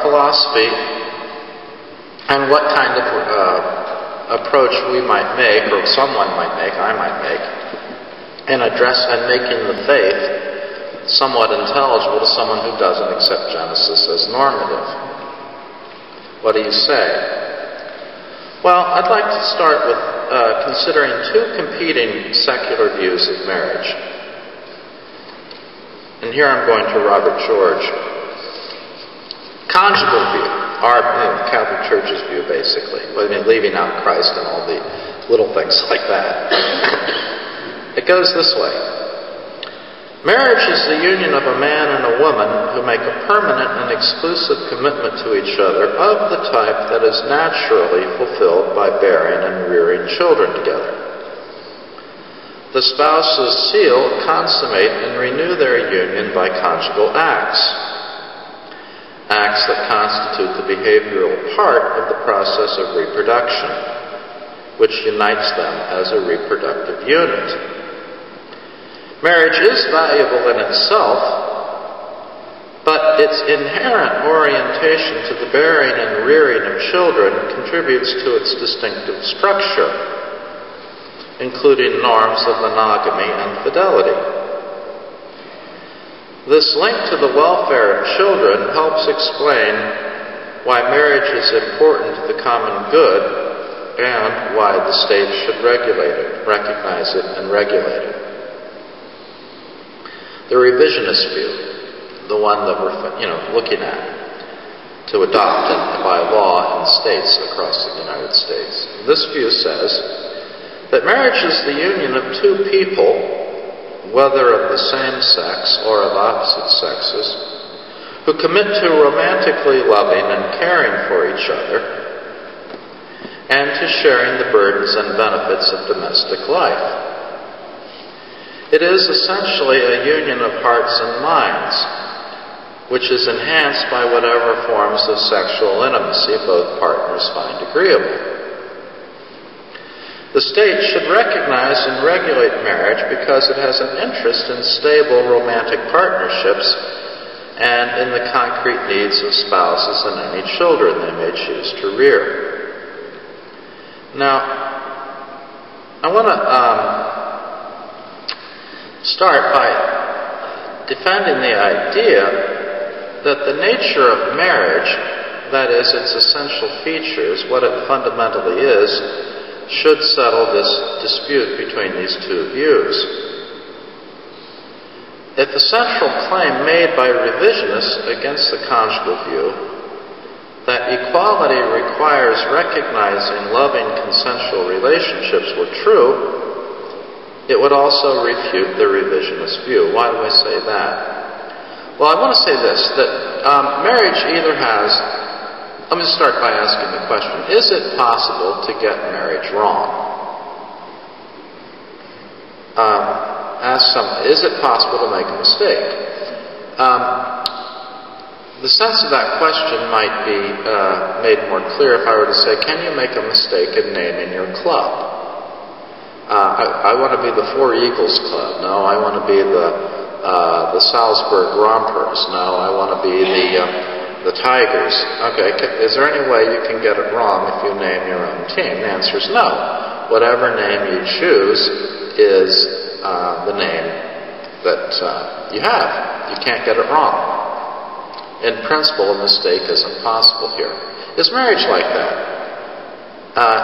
philosophy and what kind of approach we might make, or someone might make, I might make, in making the faith somewhat intelligible to someone who doesn't accept Genesis as normative. What do you say? Well, I'd like to start with considering two competing secular views of marriage. And here I'm going to Robert George. Conjugal view, our Catholic Church's view, basically. I mean, leaving out Christ and all the little things like that. It goes this way. Marriage is the union of a man and a woman who make a permanent and exclusive commitment to each other of the type that is naturally fulfilled by bearing and rearing children together. The spouses seal, consummate, and renew their union by conjugal acts. Acts that constitute the behavioral part of the process of reproduction, which unites them as a reproductive unit. Marriage is valuable in itself, but its inherent orientation to the bearing and rearing of children contributes to its distinctive structure, including norms of monogamy and fidelity. This link to the welfare of children helps explain why marriage is important to the common good and why the state should recognize it and regulate it. The revisionist view, the one that we're looking at to adopt by law in states across the United States. This view says that marriage is the union of two people, whether of the same sex or of opposite sexes, who commit to romantically loving and caring for each other and to sharing the burdens and benefits of domestic life. It is essentially a union of hearts and minds, which is enhanced by whatever forms of sexual intimacy both partners find agreeable. The state should recognize and regulate marriage because it has an interest in stable romantic partnerships and in the concrete needs of spouses and any children they may choose to rear. Now, I want to start by defending the idea that the nature of marriage, that is, its essential features, what it fundamentally is, should settle this dispute between these two views. If the central claim made by revisionists against the conjugal view, that equality requires recognizing loving consensual relationships, were true, it would also refute the revisionist view. Why do I say that? Well, I want to say this, that marriage either has... Let me start by asking the question, is it possible to get marriage wrong? Is it possible to make a mistake? The sense of that question might be made more clear if I were to say, can you make a mistake in naming your club? I want to be the Four Eagles Club. No, I want to be the Salzburg Rompers. No, I want to be the Tigers. Okay, is there any way you can get it wrong if you name your own team? The answer is no. Whatever name you choose is the name that you have. You can't get it wrong. In principle, a mistake isn't possible here. Is marriage like that?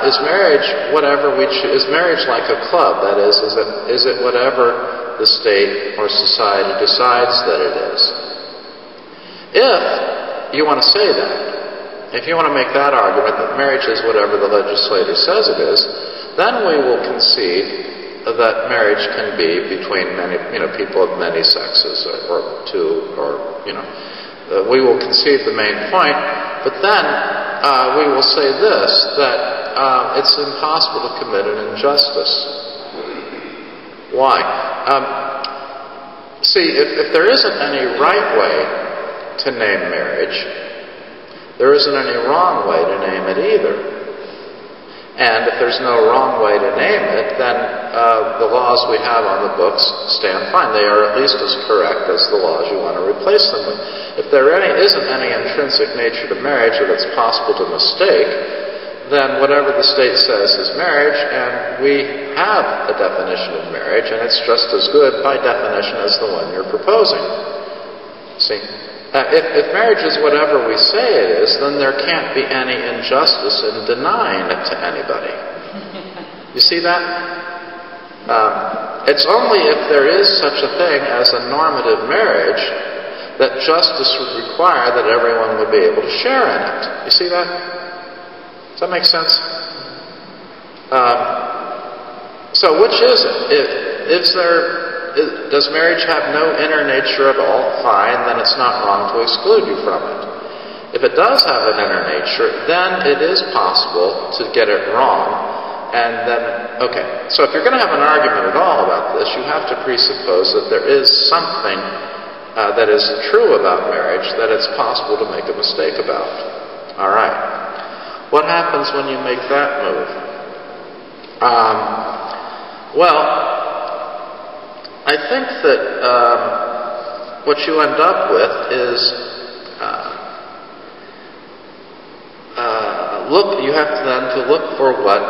Is marriage whatever we choose? Is marriage like a club? That is it whatever the state or society decides that it is? If you want to say that, if you want to make that argument that marriage is whatever the legislator says it is, then we will concede that marriage can be between many, people of many sexes, or two, or we will concede the main point. But then we will say this, that it's impossible to commit an injustice. Why? See, if there isn't any right way to name marriage, there isn't any wrong way to name it either. And if there's no wrong way to name it, then the laws we have on the books stand fine. They are at least as correct as the laws you want to replace them with. If there isn't any intrinsic nature to marriage that it's possible to mistake, then whatever the state says is marriage, and we have a definition of marriage, and it's just as good by definition as the one you're proposing. See? If marriage is whatever we say it is, then there can't be any injustice in denying it to anybody. You see that? It's only if there is such a thing as a normative marriage that justice would require that everyone would be able to share in it. You see that? Does that make sense? So which is it? Does marriage have no inner nature at all? Fine, then it's not wrong to exclude you from it. If it does have an inner nature, then it is possible to get it wrong. And then, okay, so if you're going to have an argument at all about this, you have to presuppose that there is something that is true about marriage that it's possible to make a mistake about. All right. What happens when you make that move? Well, I think that what you end up with is you have to then to look for what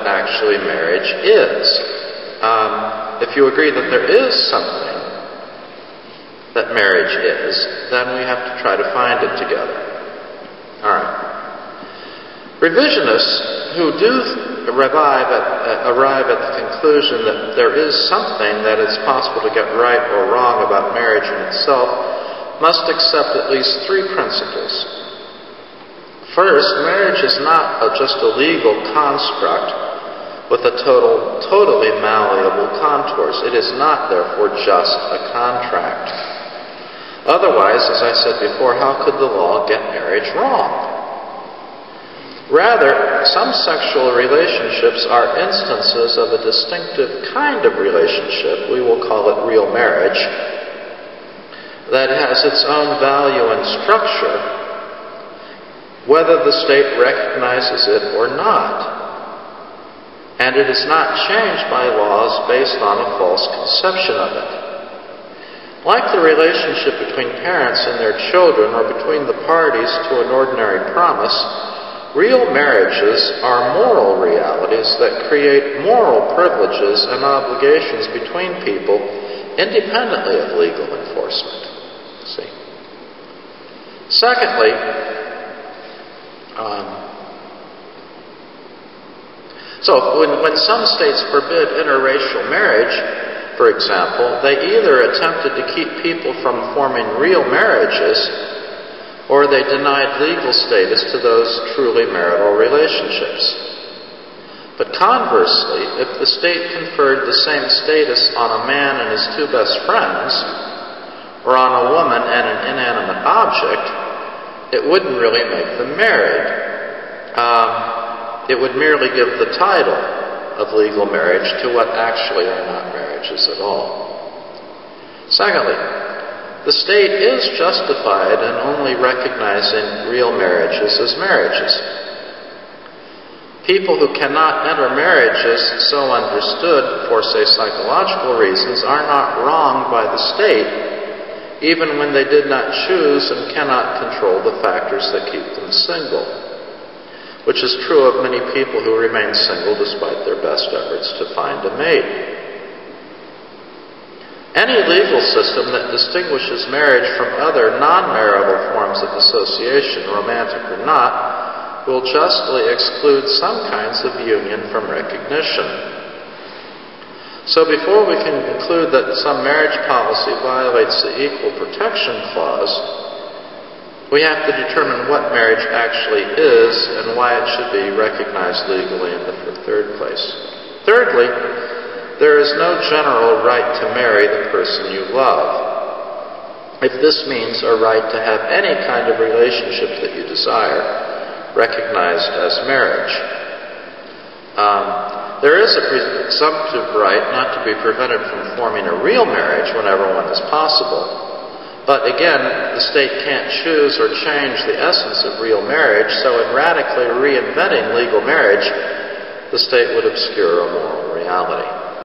actually marriage is. If you agree that there is something that marriage is, then we have to try to find it together. All right. Revisionists who do arrive at the conclusion that there is something that it's possible to get right or wrong about marriage in itself must accept at least three principles. First, marriage is not just a legal construct with a totally malleable contours. It is not, therefore, just a contract. Otherwise, as I said before, how could the law get marriage wrong? Rather, some sexual relationships are instances of a distinctive kind of relationship, we will call it real marriage, that has its own value and structure, whether the state recognizes it or not. And it is not changed by laws based on a false conception of it. Like the relationship between parents and their children, or between the parties to an ordinary promise, real marriages are moral realities that create moral privileges and obligations between people independently of legal enforcement. See? Secondly, so when some states forbid interracial marriage, for example, they either attempted to keep people from forming real marriages, or they denied legal status to those truly marital relationships. But conversely, if the state conferred the same status on a man and his two best friends, or on a woman and an inanimate object, it wouldn't really make them married. It would merely give the title of legal marriage to what actually are not marriages at all. Secondly, the state is justified in only recognizing real marriages as marriages. People who cannot enter marriages so understood for, say, psychological reasons are not wronged by the state, even when they did not choose and cannot control the factors that keep them single, which is true of many people who remain single despite their best efforts to find a mate. Any legal system that distinguishes marriage from other non-marital forms of association, romantic or not, will justly exclude some kinds of union from recognition. So before we can conclude that some marriage policy violates the Equal Protection Clause, we have to determine what marriage actually is and why it should be recognized legally in the third place. Thirdly, there is no general right to marry the person you love. If this means a right to have any kind of relationship that you desire, recognized as marriage. There is a presumptive right not to be prevented from forming a real marriage whenever one is possible, But again, the state can't choose or change the essence of real marriage, so in radically reinventing legal marriage, the state would obscure a moral reality.